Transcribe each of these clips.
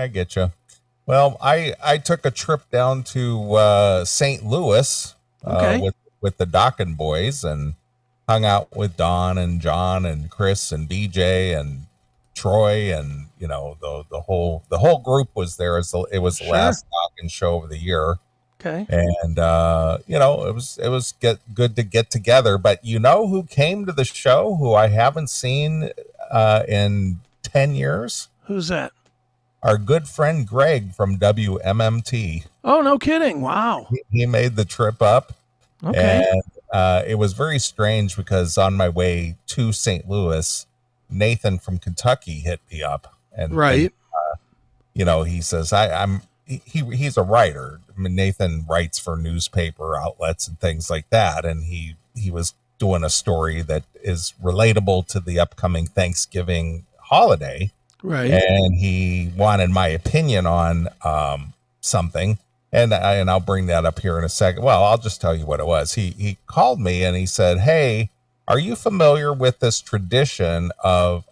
get you. Well, I took a trip down to St. Louis Okay. with the Dokken boys and hung out with Don and John and Chris and BJ and Troy, and the whole group was there. It was the Sure. last Dokken show of the year. Okay. And it was good to get together. But you know who came to the show who I haven't seen in 10 years? Who's that? Our good friend Greg from WMMT. Oh, no kidding. Wow. He made the trip up. Okay. And it was very strange because on my way to St. Louis, Nathan from Kentucky hit me up. Right. He says, he's a writer. I mean, Nathan writes for newspaper outlets and things like that. And he was doing a story that is relatable to the upcoming Thanksgiving holiday. Right. And he wanted my opinion on something. And I'll bring that up here in a second. Well, I'll just tell you what it was. He called me and he said, "Hey, are you familiar with this tradition of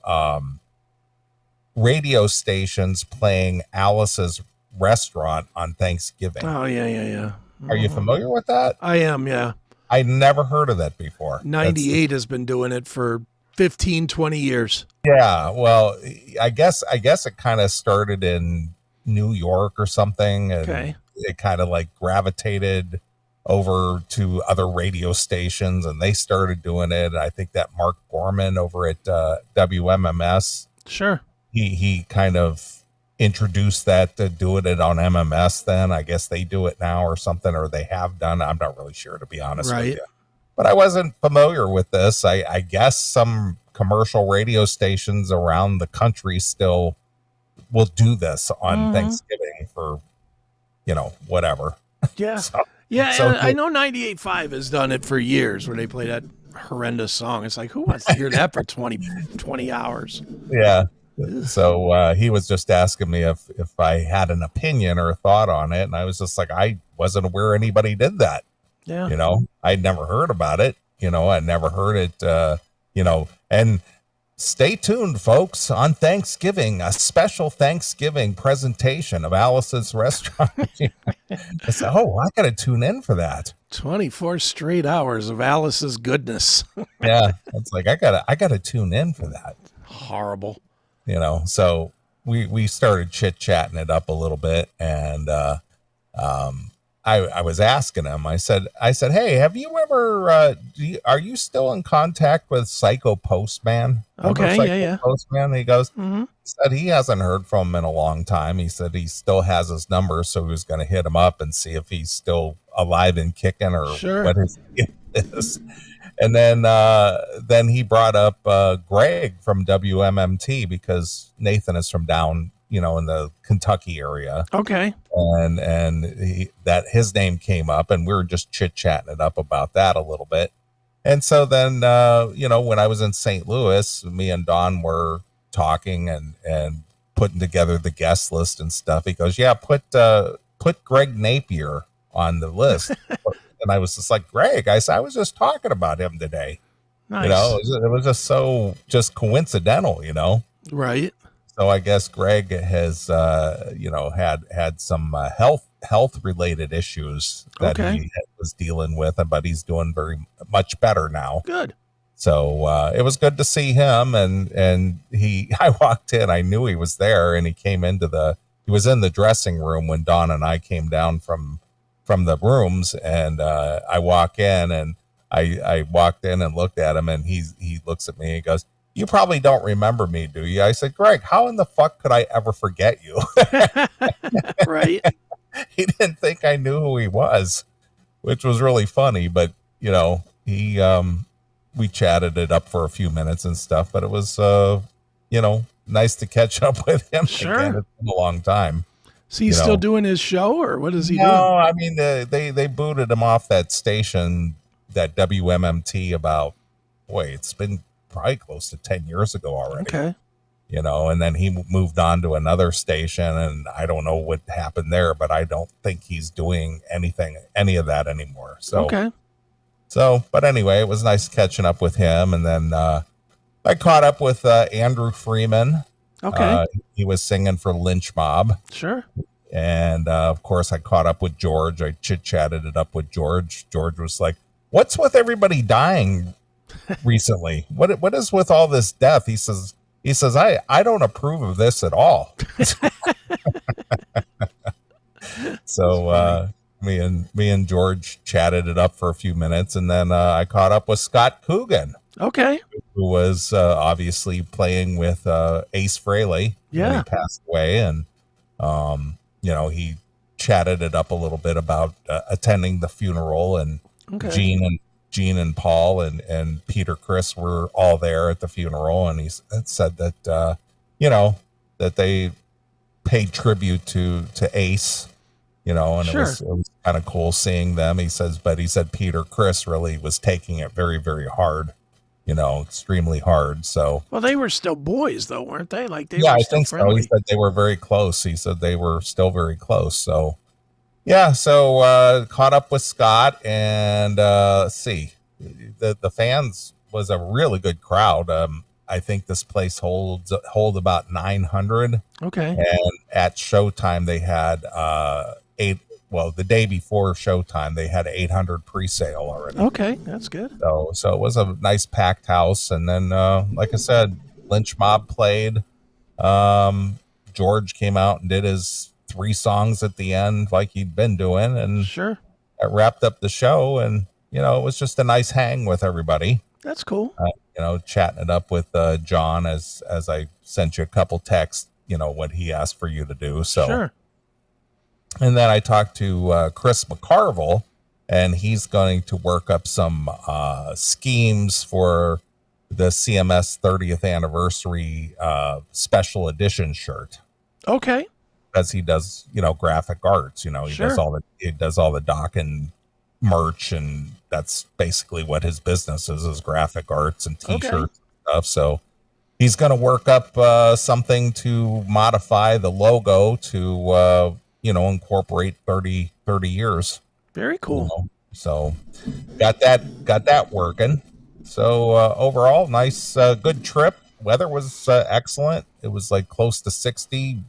radio stations playing Alice's Restaurant on Thanksgiving?" Oh, yeah. Are you familiar with that? I am, yeah. I never heard of that before. 98 has been doing it for 15, 20 years. Yeah, well, I guess it kind of started in New York or something, and Okay. it kind of like gravitated over to other radio stations, and they started doing it. I think that Mark Borman over at WMMS, Sure. he kind of introduced that to doing it on MMS. Then I guess they do it now or something, or they have done. I'm not really sure, to be honest with you. But I wasn't familiar with this. I guess some commercial radio stations around the country still will do this on Thanksgiving for, whatever. Yeah. So I know 98.5 has done it for years where they play that horrendous song. It's like, who wants to hear that for 20 hours? Yeah. So he was just asking me if I had an opinion or a thought on it. And I was just like, I wasn't aware anybody did that. Yeah. I'd never heard about it. I'd never heard it, and stay tuned, folks, on Thanksgiving, a special Thanksgiving presentation of Alice's Restaurant. I said, I got to tune in for that. 24 straight hours of Alice's goodness. Yeah. It's like, I gotta tune in for that. Horrible. So we started chit-chatting it up a little bit, and I was asking him, I said, "Hey, have you ever, are you still in contact with Psycho Postman?" Okay, yeah. Postman? He goes, he said he hasn't heard from him in a long time. He said he still has his number, so he was going to hit him up and see if he's still alive and kicking, or what his gift is. And then he brought up Greg from WMMT, because Nathan is from down, in the Kentucky area. Okay. And his name came up, and we were just chit-chatting it up about that a little bit. And so then, when I was in St. Louis, me and Don were talking and putting together the guest list and stuff. He goes, "Yeah, put Greg Napier on the list." And I was just like, "Greg," I said, "I was just talking about him today." Nice. It was just so coincidental, Right. So I guess Greg has, had some health related issues that he was dealing with, but he's doing very much better now. Good. So it was good to see him, and I walked in, I knew he was there, and he was in the dressing room when Dawn and I came down from the rooms, and I walk in, and I walked in and looked at him, and he looks at me and he goes, "You probably don't remember me, do you?" I said, "Greg, how in the fuck could I ever forget you?" Right. He didn't think I knew who he was, which was really funny. But, we chatted it up for a few minutes and stuff, but it was, nice to catch up with him. Sure. Again. It's been a long time. So he's still doing his show, or what is he doing? No, I mean, they booted him off that station, that WMMT, it's been probably close to 10 years ago already. Okay. And then he moved on to another station, and I don't know what happened there, but I don't think he's doing any of that anymore. So, okay. But anyway, it was nice catching up with him. And then I caught up with Andrew Freeman. Okay. He was singing for Lynch Mob. Sure. And of course, I caught up with George. I chit-chatted it up with George. George was like, "What's with everybody dying recently? What is with all this death?" He says, I don't approve of this at all. So me and George chatted it up for a few minutes, and then I caught up with Scott Coogan, Okay. who was obviously playing with Ace Frehley when Yeah. he passed away, and he chatted it up a little bit about attending the funeral, and Okay. Gene and Paul and Peter Criss were all there at the funeral, and he said that that they paid tribute to Ace, and Sure. it was kind of cool seeing them. He said Peter Criss really was taking it very, very hard, extremely hard. So Well, they were still boys, though, weren't they? Like they yeah, were I still think so. friendly. He said they were very close. He said they were still very close. So yeah, so caught up with Scott, and let's see, the fans was a really good crowd. I think this place hold about 900, Okay. and at showtime they had eight. Well, the day before showtime they had 800 pre-sale already. Okay, that's good. So it was a nice packed house, and then like I said, Lynch Mob played. George came out and did his 3 songs at the end like he'd been doing, and Sure. that wrapped up the show. And it was just a nice hang with everybody. That's cool. Chatting it up with John as I sent you a couple texts, what he asked for you to do. So Sure. and then I talked to Chris McCarville, and he's going to work up some schemes for the CMS 30th anniversary special edition shirt, Okay. because he does, graphic arts. He Sure. does all the Dokken merch, and that's basically what his business is graphic arts and t-shirts Okay. and stuff. So he's going to work up something to modify the logo to incorporate 30 years. Very cool. So got that working. So overall, nice, good trip. Weather was excellent. It was like close to 60,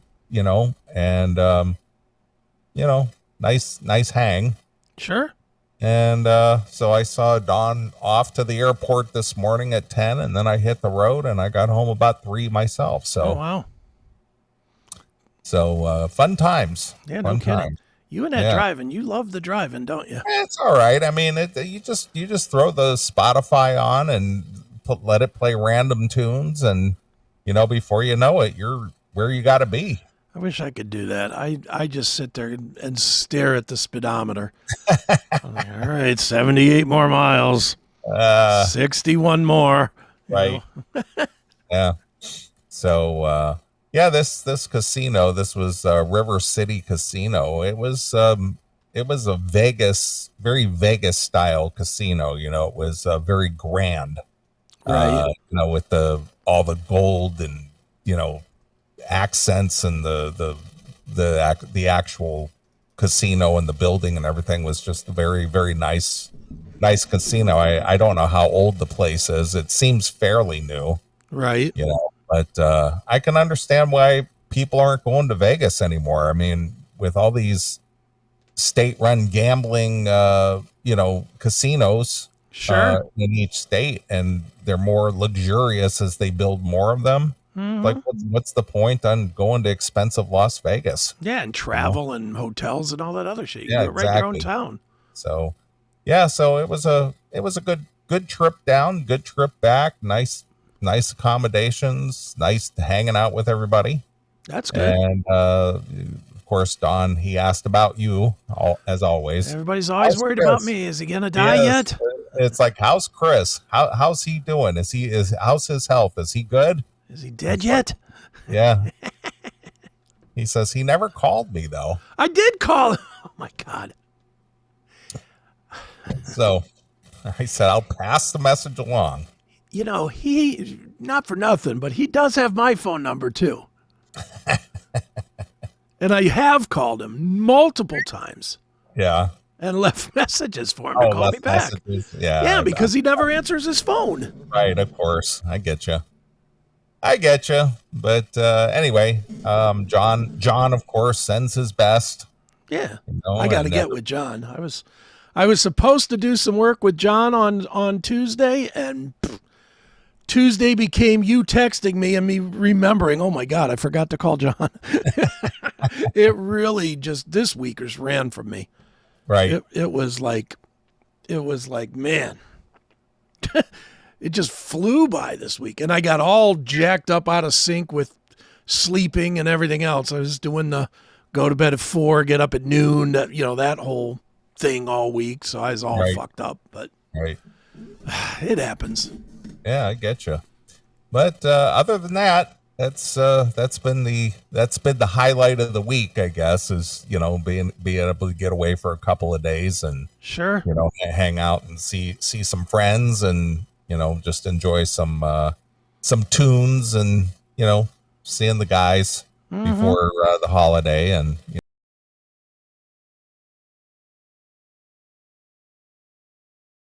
and nice hang. Sure. And so I saw Dawn off to the airport this morning at 10, and then I hit the road, and I got home about 3 myself. So Oh, wow. Fun times. Yeah, Fun no kidding. times. You and that Yeah. driving, you love the driving, don't you? It's all right. I mean, you just throw the Spotify on and let it play random tunes, and before you know it, you're where you got to be. I wish I could do that. I just sit there and stare at the speedometer. I'm like, all right, 78 more miles, 61 more. Right. Yeah. So yeah, this casino, this was River City Casino. It was a very Vegas style casino. It was very grand. Right. With all the gold and accents, and the actual casino and the building and everything was just a very, very nice casino. I don't know how old the place is. It seems fairly new, Right. but I can understand why people aren't going to Vegas anymore. I mean, with all these state-run gambling, casinos, Sure. in each state, and they're more luxurious as they build more of them. Mhm. Like, what's the point on going to expensive Las Vegas? Yeah, and travel and hotels and all that other shit. You Yeah, can do it right in your own exactly. town. So, yeah, so it was a good trip down, good trip back. Nice accommodations, nice hanging out with everybody. That's good. And of course, Don, he asked about you, as always. Everybody's always How's worried Chris? about me. Is he gonna die Yes. yet? It's like, how's Chris? How's he doing? How's his health? Is he good? Is he dead yet? Yeah. He says he never called me though. I did call him. Oh my God. So I said, I'll pass the message along. He, not for nothing, but he does have my phone number too. And I have called him multiple times Yeah. and left messages for him to call me left back. messages. Yeah. Yeah, because he never answers his phone. right. Of course. I get you. I get you. But anyway, John, of course, sends his best. Yeah, You know, I got to and get with John. I was supposed to do some work with John on Tuesday, and Tuesday became you texting me and me remembering, oh my God, I forgot to call John. It really just, this week just ran from me. right. It was like, man, it just flew by this week. And I got all jacked up out of sync with sleeping and everything else. I was doing the go to bed at 4, get up at noon, that whole thing all week. So I was all Right. fucked up, but Right. it happens. Yeah, I get you. But other than that, that's been the highlight of the week, I guess, is being able to get away for a couple of days and Sure. hang out and see some friends and just enjoy some tunes and seeing the guys before the holiday and